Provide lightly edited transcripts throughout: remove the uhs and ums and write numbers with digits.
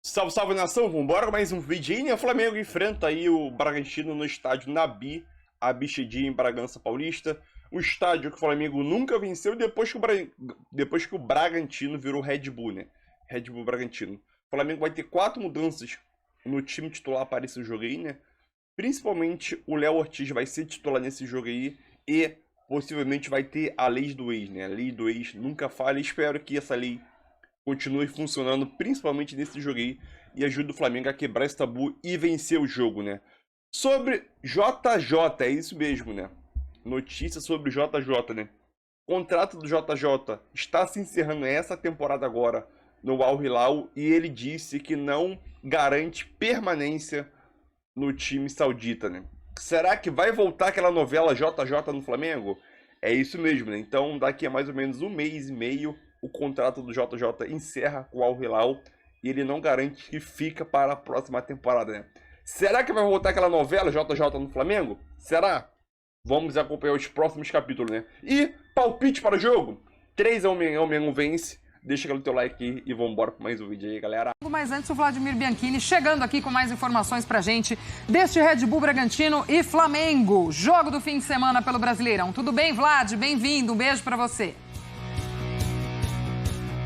Salve, salve nação, vambora mais um vídeo aí, né? O Flamengo enfrenta aí o Bragantino no estádio Nabi Abichedi, em Bragança Paulista. Um estádio que o Flamengo nunca venceu depois que o Bragantino virou Red Bull, né? Red Bull Bragantino. O Flamengo vai ter 4 mudanças no time titular para esse jogo aí, né? Principalmente o Léo Ortiz vai ser titular nesse jogo aí e possivelmente vai ter a lei do ex, né? A lei do ex nunca falha. Espero que essa lei continue funcionando, principalmente nesse jogo aí, e ajude o Flamengo a quebrar esse tabu e vencer o jogo, né? Sobre JJ, é isso mesmo, né? Notícia sobre JJ, né? O contrato do JJ está se encerrando essa temporada agora no Al Hilal e ele disse que não garante permanência no time saudita, né? Será que vai voltar aquela novela JJ no Flamengo? É isso mesmo, né? Então, daqui a mais ou menos um mês e meio, o contrato do JJ encerra com o Al Hilal e ele não garante que fica para a próxima temporada, né? Será que vai voltar aquela novela JJ no Flamengo? Será? Vamos acompanhar os próximos capítulos, né? E palpite para o jogo? 3-1, o Mengo vence. Deixa aquele teu like aí e vambora para mais um vídeo aí, galera. Mas antes, o Vladimir Bianchini chegando aqui com mais informações pra gente deste Red Bull Bragantino e Flamengo. Jogo do fim de semana pelo Brasileirão. Tudo bem, Vlad? Bem-vindo. Um beijo pra você.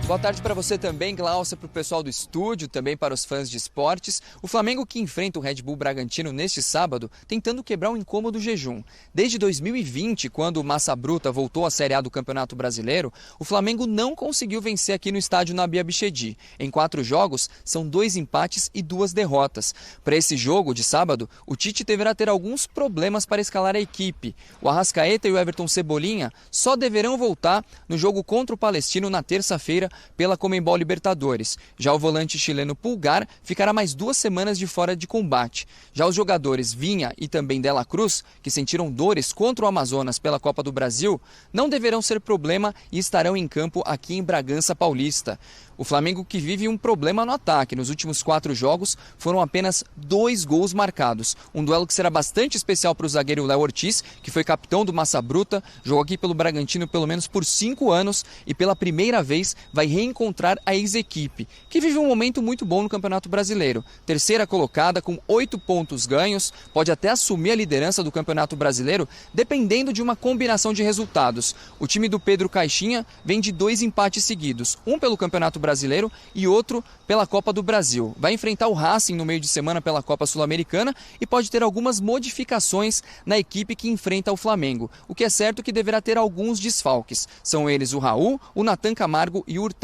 Boa tarde para você também, Glaucia, para o pessoal do estúdio, também para os fãs de esportes. O Flamengo que enfrenta o Red Bull Bragantino neste sábado, tentando quebrar um incômodo jejum. Desde 2020, quando o Massa Bruta voltou à Série A do Campeonato Brasileiro, o Flamengo não conseguiu vencer aqui no estádio Nabi Abichedi. Em 4 jogos, são 2 empates e 2 derrotas. Para esse jogo de sábado, o Tite deverá ter alguns problemas para escalar a equipe. O Arrascaeta e o Everton Cebolinha só deverão voltar no jogo contra o Palestino na terça-feira, pela Conmebol Libertadores. Já o volante chileno Pulgar ficará mais 2 semanas de fora de combate. Já os jogadores Vinha e também Dela Cruz, que sentiram dores contra o Amazonas pela Copa do Brasil, não deverão ser problema e estarão em campo aqui em Bragança Paulista. O Flamengo que vive um problema no ataque. Nos últimos 4 jogos foram apenas 2 gols marcados. Um duelo que será bastante especial para o zagueiro Léo Ortiz, que foi capitão do Massa Bruta, jogou aqui pelo Bragantino pelo menos por 5 anos e pela primeira vez vai reencontrar a ex-equipe, que vive um momento muito bom no Campeonato Brasileiro. Terceira colocada com 8 pontos ganhos, pode até assumir a liderança do Campeonato Brasileiro, dependendo de uma combinação de resultados. O time do Pedro Caixinha vem de 2 empates seguidos, um pelo Campeonato Brasileiro e outro pela Copa do Brasil. Vai enfrentar o Racing no meio de semana pela Copa Sul-Americana e pode ter algumas modificações na equipe que enfrenta o Flamengo. O que é certo que deverá ter alguns desfalques. São eles o Raul, o Natan Camargo e o Hurtado.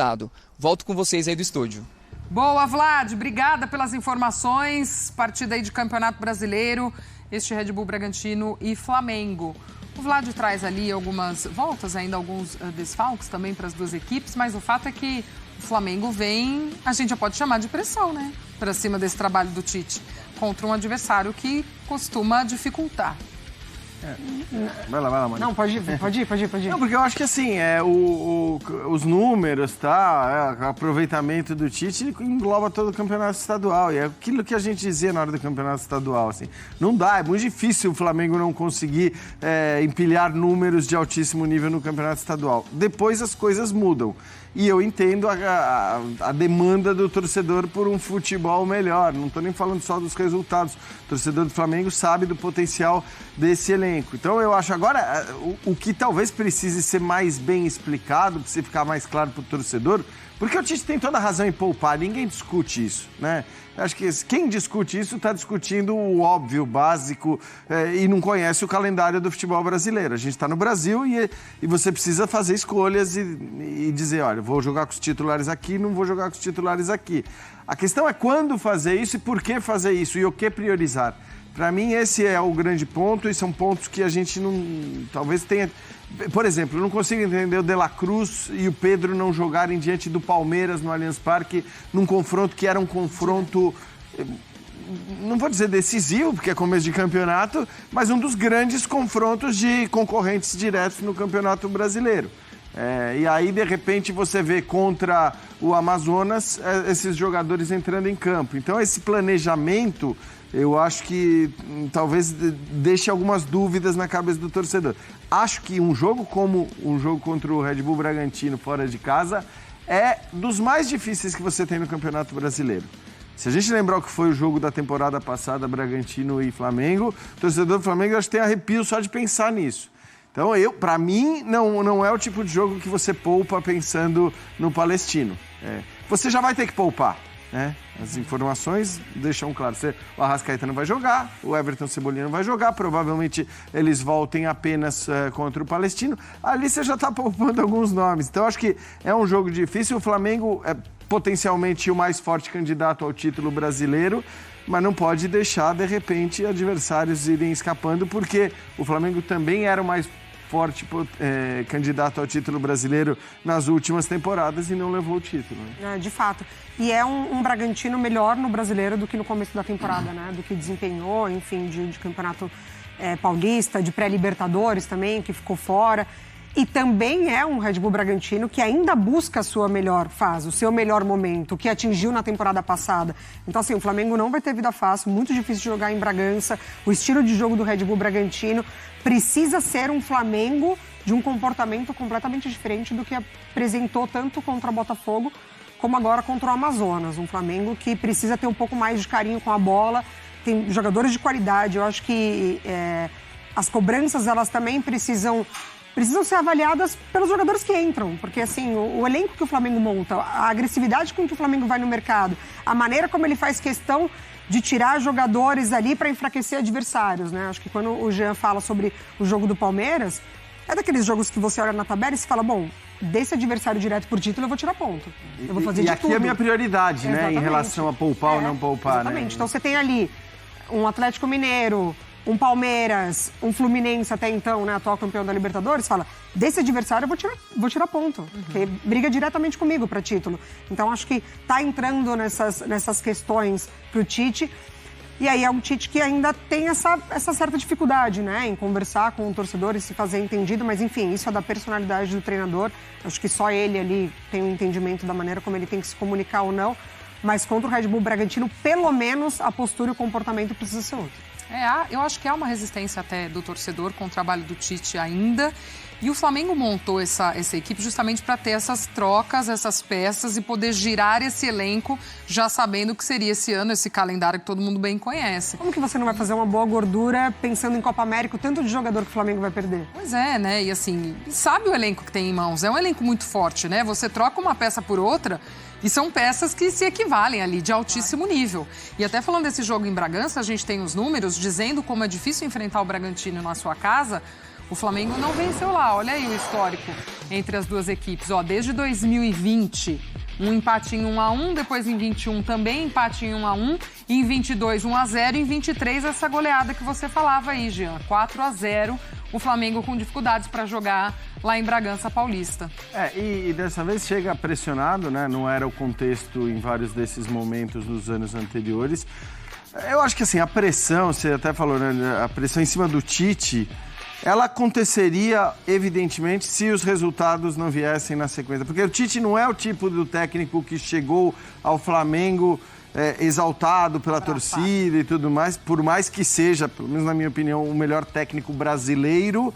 Volto com vocês aí do estúdio. Boa, Vlad. Obrigada pelas informações. Partida aí de Campeonato Brasileiro, este Red Bull Bragantino e Flamengo. O Vlad traz ali algumas voltas, ainda alguns desfalques também para as duas equipes, mas o fato é que o Flamengo vem, a gente já pode chamar de pressão, né? Para cima desse trabalho do Tite, contra um adversário que costuma dificultar. Vai lá, mano. Não, pode ir. Não, porque eu acho que assim, os números, tá? O aproveitamento do Tite engloba todo o campeonato estadual. E é aquilo que a gente dizia na hora do campeonato estadual, assim. Não dá, é muito difícil o Flamengo não conseguir empilhar números de altíssimo nível no campeonato estadual. Depois as coisas mudam. E eu entendo a demanda do torcedor por um futebol melhor. Não estou nem falando só dos resultados. O torcedor do Flamengo sabe do potencial desse elenco. Então eu acho agora, o que talvez precise ser mais bem explicado, para ficar mais claro para o torcedor, porque o Tite tem toda a razão em poupar, ninguém discute isso, né? Eu acho que quem discute isso está discutindo o óbvio, o básico, e não conhece o calendário do futebol brasileiro. A gente está no Brasil e você precisa fazer escolhas e dizer, olha, vou jogar com os titulares aqui, não vou jogar com os titulares aqui. A questão é quando fazer isso e por que fazer isso e o que priorizar. Para mim, esse é o grande ponto e são pontos que a gente não... talvez tenha... Por exemplo, eu não consigo entender o De La Cruz e o Pedro não jogarem diante do Palmeiras no Allianz Parque num confronto que era um confronto, não vou dizer decisivo, porque é começo de campeonato, mas um dos grandes confrontos de concorrentes diretos no Campeonato Brasileiro. E aí, de repente, você vê contra o Amazonas esses jogadores entrando em campo. Então, esse planejamento, eu acho que talvez deixe algumas dúvidas na cabeça do torcedor. Acho que um jogo como um jogo contra o Red Bull Bragantino fora de casa é dos mais difíceis que você tem no Campeonato Brasileiro. Se a gente lembrar o que foi o jogo da temporada passada, Bragantino e Flamengo, o torcedor do Flamengo acho que tem arrepio só de pensar nisso. Então, para mim, não é o tipo de jogo que você poupa pensando no Palestino. Você já vai ter que poupar, né? As informações deixam claro. O Arrascaeta não vai jogar, o Everton Cebolinha não vai jogar, provavelmente eles voltem apenas contra o Palestino. Ali você já está poupando alguns nomes. Então, acho que é um jogo difícil. O Flamengo é potencialmente o mais forte candidato ao título brasileiro, mas não pode deixar, de repente, adversários irem escapando, porque o Flamengo também era o mais forte candidato ao título brasileiro nas últimas temporadas e não levou o título. Né? De fato. E é um Bragantino melhor no brasileiro do que no começo da temporada, né? Do que desempenhou, enfim, de campeonato paulista, de pré-libertadores também, que ficou fora. E também é um Red Bull Bragantino que ainda busca a sua melhor fase, o seu melhor momento, o que atingiu na temporada passada. Então, assim, o Flamengo não vai ter vida fácil, muito difícil de jogar em Bragança. O estilo de jogo do Red Bull Bragantino precisa ser um Flamengo de um comportamento completamente diferente do que apresentou tanto contra o Botafogo como agora contra o Amazonas. Um Flamengo que precisa ter um pouco mais de carinho com a bola, tem jogadores de qualidade. Eu acho que as cobranças, elas também precisam ser avaliadas pelos jogadores que entram, porque assim, o elenco que o Flamengo monta, a agressividade com que o Flamengo vai no mercado, a maneira como ele faz questão de tirar jogadores ali para enfraquecer adversários, né? Acho que quando o Jean fala sobre o jogo do Palmeiras, é daqueles jogos que você olha na tabela e se fala, bom, desse adversário direto por título eu vou tirar ponto. Eu vou fazer de tudo. E aqui é a minha prioridade, né? Em relação a poupar ou não poupar, exatamente. Né? Então você tem ali um Atlético Mineiro, um Palmeiras, um Fluminense até então, né, atual campeão da Libertadores, fala, desse adversário eu vou tirar ponto, porque briga diretamente comigo para título. Então acho que tá entrando nessas questões pro Tite, e aí é um Tite que ainda tem essa certa dificuldade, né, em conversar com o torcedor e se fazer entendido, mas enfim, isso é da personalidade do treinador, acho que só ele ali tem um entendimento da maneira como ele tem que se comunicar ou não, mas contra o Red Bull Bragantino, pelo menos a postura e o comportamento precisa ser outro. Eu acho que há uma resistência até do torcedor com o trabalho do Tite ainda. E o Flamengo montou essa equipe justamente para ter essas trocas, essas peças e poder girar esse elenco já sabendo que seria esse ano, esse calendário que todo mundo bem conhece. Como que você não vai fazer uma boa gordura pensando em Copa América, o tanto de jogador que o Flamengo vai perder? Pois é, né? E assim, sabe o elenco que tem em mãos? É um elenco muito forte, né? Você troca uma peça por outra e são peças que se equivalem ali, de altíssimo nível. E até falando desse jogo em Bragança, a gente tem os números dizendo como é difícil enfrentar o Bragantino na sua casa. O Flamengo não venceu lá, olha aí o histórico entre as duas equipes. Desde 2020, um empate em 1-1, depois em 21 também empate em 1-1, e em 22 1-0, e em 23 essa goleada que você falava aí, Jean, 4-0, o Flamengo com dificuldades para jogar lá em Bragança Paulista. E dessa vez chega pressionado, né? Não era o contexto em vários desses momentos nos anos anteriores. Eu acho que assim, a pressão, você até falou, né? A pressão em cima do Tite, ela aconteceria, evidentemente, se os resultados não viessem na sequência. Porque o Tite não é o tipo do técnico que chegou ao Flamengo exaltado pela torcida e tudo mais, por mais que seja, pelo menos na minha opinião, o melhor técnico brasileiro,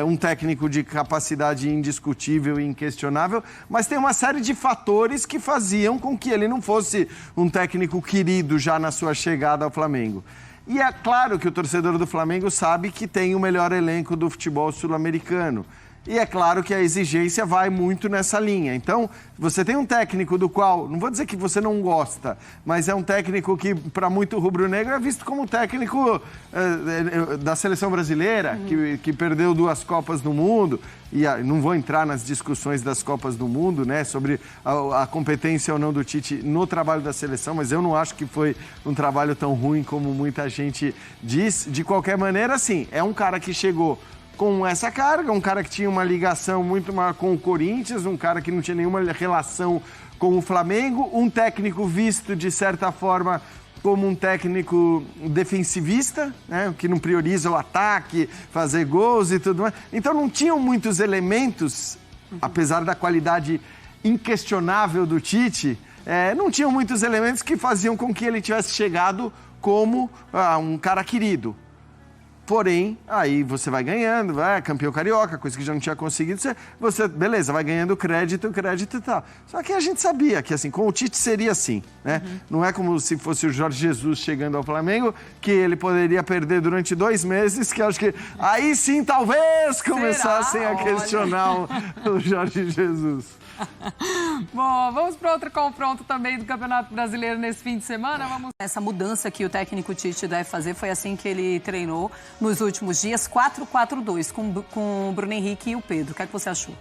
um técnico de capacidade indiscutível e inquestionável, mas tem uma série de fatores que faziam com que ele não fosse um técnico querido já na sua chegada ao Flamengo. E é claro que o torcedor do Flamengo sabe que tem o melhor elenco do futebol sul-americano. E é claro que a exigência vai muito nessa linha. Então, você tem um técnico do qual, não vou dizer que você não gosta, mas é um técnico que, para muito rubro-negro, é visto como técnico da seleção brasileira, que perdeu 2 Copas do Mundo. E não vou entrar nas discussões das Copas do Mundo, né, sobre a competência ou não do Tite no trabalho da seleção, mas eu não acho que foi um trabalho tão ruim como muita gente diz. De qualquer maneira, sim, é um cara que chegou com essa carga, um cara que tinha uma ligação muito maior com o Corinthians, um cara que não tinha nenhuma relação com o Flamengo, um técnico visto, de certa forma, como um técnico defensivista, né, que não prioriza o ataque, fazer gols e tudo mais. Então não tinham muitos elementos, apesar da qualidade inquestionável do Tite, não tinham muitos elementos que faziam com que ele tivesse chegado como um cara querido. Porém, aí você vai ganhando, campeão carioca, coisa que já não tinha conseguido. Você beleza, vai ganhando crédito e tal. Só que a gente sabia que, assim, com o Tite seria assim, né? Não é como se fosse o Jorge Jesus chegando ao Flamengo, que ele poderia perder durante 2 meses, que acho que aí sim talvez começassem a questionar o Jorge Jesus. Bom, vamos para outro confronto também do Campeonato Brasileiro nesse fim de semana. Essa mudança que o técnico Tite deve fazer foi assim que ele treinou nos últimos dias, 4-4-2, com o Bruno Henrique e o Pedro. O que é que você achou?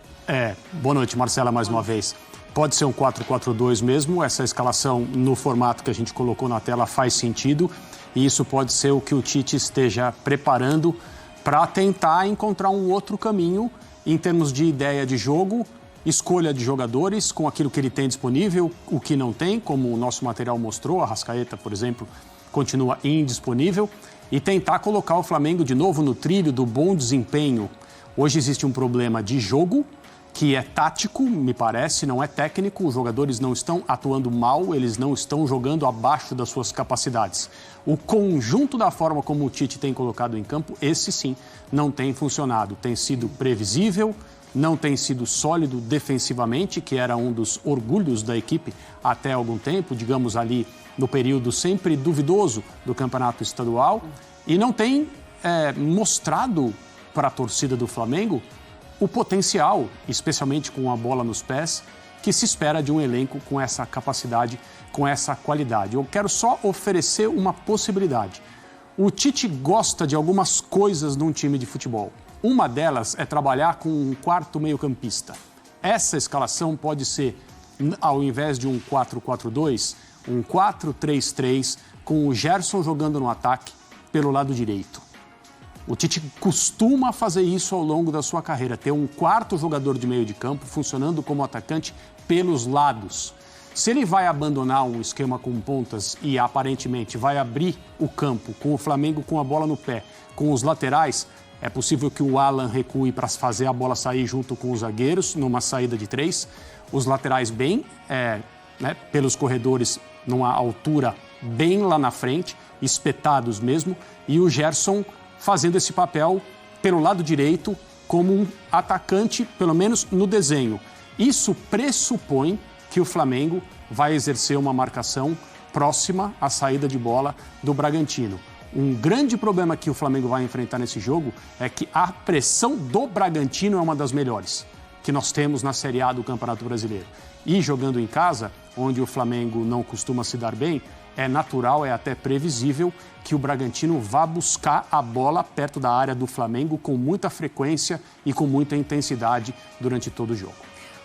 Boa noite, Marcela, mais uma vez. Pode ser um 4-4-2 mesmo, essa escalação no formato que a gente colocou na tela faz sentido, e isso pode ser o que o Tite esteja preparando para tentar encontrar um outro caminho em termos de ideia de jogo, escolha de jogadores com aquilo que ele tem disponível, o que não tem, como o nosso material mostrou, a Arrascaeta, por exemplo, continua indisponível, e tentar colocar o Flamengo de novo no trilho do bom desempenho. Hoje existe um problema de jogo, que é tático, me parece, não é técnico, os jogadores não estão atuando mal, eles não estão jogando abaixo das suas capacidades. O conjunto da forma como o Tite tem colocado em campo, esse sim, não tem funcionado, tem sido previsível, não tem sido sólido defensivamente, que era um dos orgulhos da equipe até algum tempo, digamos ali no período sempre duvidoso do campeonato estadual, e não tem mostrado para a torcida do Flamengo o potencial, especialmente com a bola nos pés, que se espera de um elenco com essa capacidade, com essa qualidade. Eu quero só oferecer uma possibilidade. O Tite gosta de algumas coisas num time de futebol. Uma delas é trabalhar com um quarto meio-campista. Essa escalação pode ser, ao invés de um 4-4-2, um 4-3-3, com o Gerson jogando no ataque pelo lado direito. O Tite costuma fazer isso ao longo da sua carreira, ter um quarto jogador de meio de campo funcionando como atacante pelos lados. Se ele vai abandonar um esquema com pontas e aparentemente vai abrir o campo com o Flamengo com a bola no pé, com os laterais, é possível que o Alan recue para fazer a bola sair junto com os zagueiros, numa saída de 3. Os laterais bem, pelos corredores, numa altura bem lá na frente, espetados mesmo. E o Gerson fazendo esse papel pelo lado direito como um atacante, pelo menos no desenho. Isso pressupõe que o Flamengo vai exercer uma marcação próxima à saída de bola do Bragantino. Um grande problema que o Flamengo vai enfrentar nesse jogo é que a pressão do Bragantino é uma das melhores que nós temos na Série A do Campeonato Brasileiro. E jogando em casa, onde o Flamengo não costuma se dar bem, é natural, é até previsível que o Bragantino vá buscar a bola perto da área do Flamengo com muita frequência e com muita intensidade durante todo o jogo.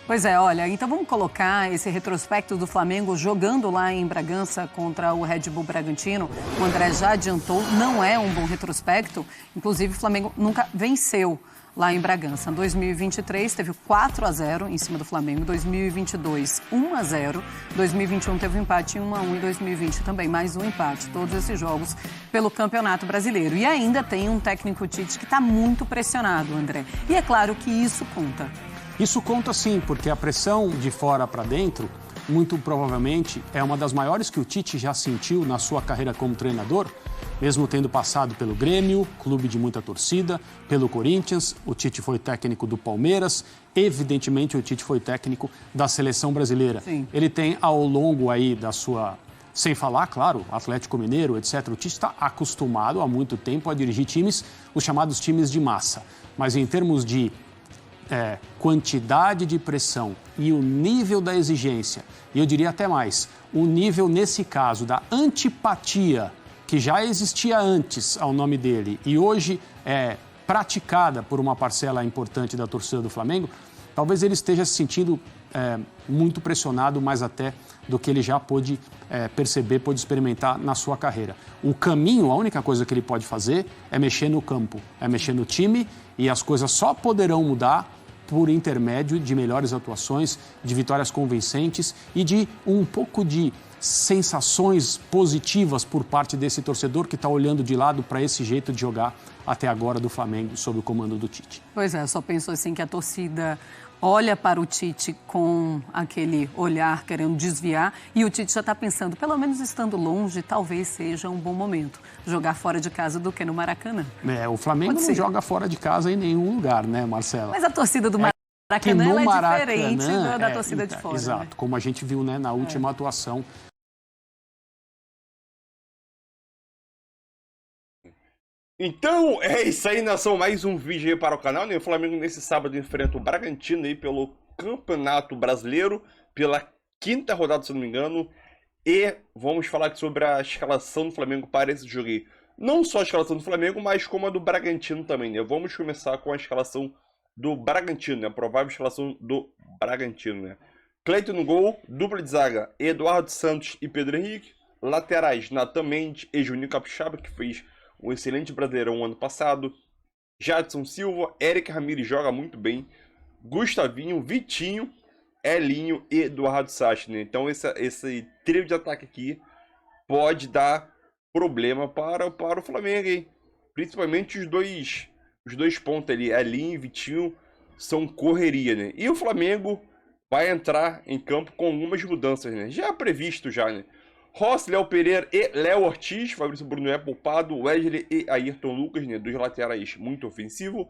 Pois é, olha, então vamos colocar esse retrospecto do Flamengo jogando lá em Bragança contra o Red Bull Bragantino. O André já adiantou, não é um bom retrospecto. Inclusive, o Flamengo nunca venceu lá em Bragança. Em 2023, teve 4-0 em cima do Flamengo. Em 2022, 1-0. 2021 teve um empate 1-1 e 2020 também, mais um empate. Todos esses jogos pelo Campeonato Brasileiro. E ainda tem um técnico Tite que está muito pressionado, André. E é claro que isso conta. Isso conta sim, porque a pressão de fora para dentro, muito provavelmente, é uma das maiores que o Tite já sentiu na sua carreira como treinador, mesmo tendo passado pelo Grêmio, clube de muita torcida, pelo Corinthians, o Tite foi técnico do Palmeiras, evidentemente o Tite foi técnico da Seleção Brasileira. Sim. Ele tem ao longo aí da sua... Sem falar, claro, Atlético Mineiro, etc. O Tite está acostumado há muito tempo a dirigir times, os chamados times de massa. Mas em termos de quantidade de pressão e o nível da exigência, e eu diria até mais, o nível, nesse caso, da antipatia que já existia antes ao nome dele e hoje é praticada por uma parcela importante da torcida do Flamengo, talvez ele esteja se sentindo muito pressionado, mais até do que ele já pôde perceber, pôde experimentar na sua carreira. O caminho, a única coisa que ele pode fazer é mexer no campo, é mexer no time, e as coisas só poderão mudar por intermédio de melhores atuações, de vitórias convincentes e de um pouco de sensações positivas por parte desse torcedor que está olhando de lado para esse jeito de jogar até agora do Flamengo sob o comando do Tite. Pois é, só penso assim que a torcida olha para o Tite com aquele olhar querendo desviar e o Tite já está pensando, pelo menos estando longe, talvez seja um bom momento jogar fora de casa do que no Maracanã. O Flamengo não joga fora de casa em nenhum lugar, né, Marcela? Mas a torcida do Maracanã ela é diferente da torcida de fora. Exato, né? como a gente viu, né, na última atuação. Então, é isso aí, nação. Mais um vídeo aí para o canal, né? O Flamengo nesse sábado enfrenta o Bragantino aí pelo Campeonato Brasileiro, pela quinta rodada, se não me engano. E vamos falar aqui sobre a escalação do Flamengo para esse jogo aí. Não só a escalação do Flamengo, mas como a do Bragantino também, né? Vamos começar com a escalação do Bragantino, né? A provável escalação do Bragantino, né? Cleiton no gol, dupla de zaga, Eduardo Santos e Pedro Henrique. Laterais, Natan Mendes e Juninho Capixaba, que fez um excelente Brasileirão ano passado. Jadson Silva, Eric Ramírez joga muito bem. Gustavinho, Vitinho, Elinho e Eduardo Sacha, né? Então esse trio de ataque aqui pode dar problema para o Flamengo, hein? Principalmente os dois pontos ali, Elinho e Vitinho, são correria, né? E o Flamengo vai entrar em campo com algumas mudanças, né? Já previsto já, né? Rossi, Léo Pereira e Léo Ortiz, Fabrício Bruno é poupado, Wesley e Ayrton Lucas, né? Dos laterais muito ofensivo.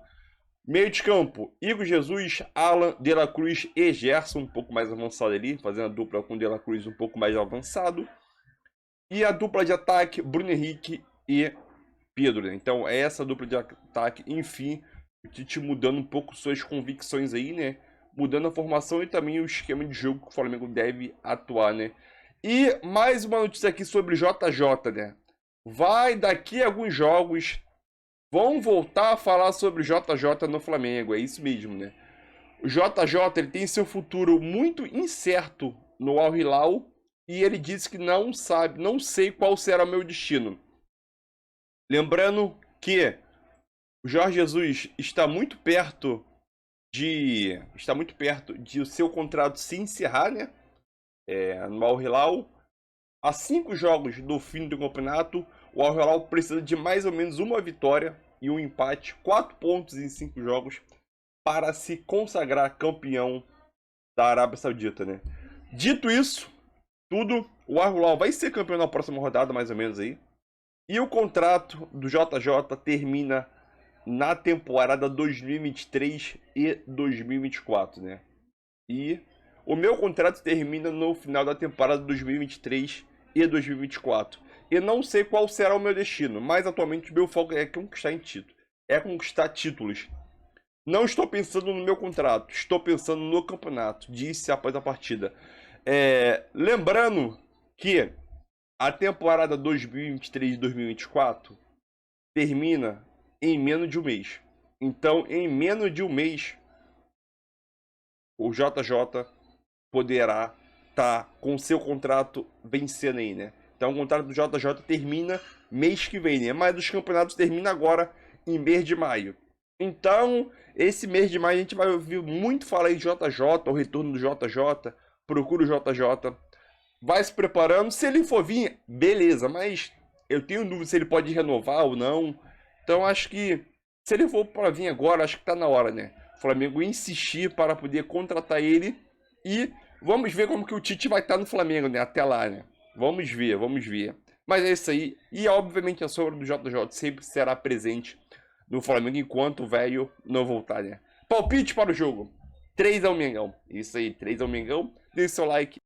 Meio de campo, Igor Jesus, Alan, De La Cruz e Gerson, um pouco mais avançado ali, fazendo a dupla com De La Cruz um pouco mais avançado. E a dupla de ataque, Bruno Henrique e Pedro, né? Então é essa dupla de ataque, enfim, o Tite mudando um pouco suas convicções aí, né? Mudando a formação e também o esquema de jogo que o Flamengo deve atuar, né? E mais uma notícia aqui sobre JJ, né? Vai daqui a alguns jogos, vão voltar a falar sobre JJ no Flamengo, é isso mesmo, né? O JJ ele tem seu futuro muito incerto no Al Hilal e ele disse que não sei qual será o meu destino. Lembrando que o Jorge Jesus está muito perto de o seu contrato se encerrar, né? No Al Hilal. A 5 jogos do fim do campeonato, o Al Hilal precisa de mais ou menos uma vitória e um empate, 4 pontos em 5 jogos, para se consagrar campeão da Arábia Saudita, né? Dito isso, tudo, o Al Hilal vai ser campeão na próxima rodada, mais ou menos aí. E o contrato do JJ termina na temporada 2023 e 2024, né? E o meu contrato termina no final da temporada 2023 e 2024. E não sei qual será o meu destino, mas atualmente o meu foco é conquistar títulos. Não estou pensando no meu contrato, estou pensando no campeonato, disse após a partida. Lembrando que a temporada 2023-2024 termina em menos de um mês. Então, em menos de um mês, o JJ poderá estar com seu contrato vencendo aí, né? Então, o contrato do JJ termina mês que vem, né? Mas os campeonatos terminam agora em mês de maio. Então, esse mês de maio a gente vai ouvir muito falar em JJ, o retorno do JJ. Procura o JJ. Vai se preparando. Se ele for vir, beleza. Mas eu tenho dúvida se ele pode renovar ou não. Então, acho que se ele for para vir agora, acho que tá na hora, né? O Flamengo insistir para poder contratar ele. E vamos ver como que o Tite vai estar no Flamengo, né? Até lá, né? Vamos ver. Mas é isso aí. E, obviamente, a sombra do JJ sempre será presente no Flamengo enquanto o velho não voltar, né? Palpite para o jogo. 3 ao Mengão. Isso aí, 3 ao Mengão. Deixe seu like.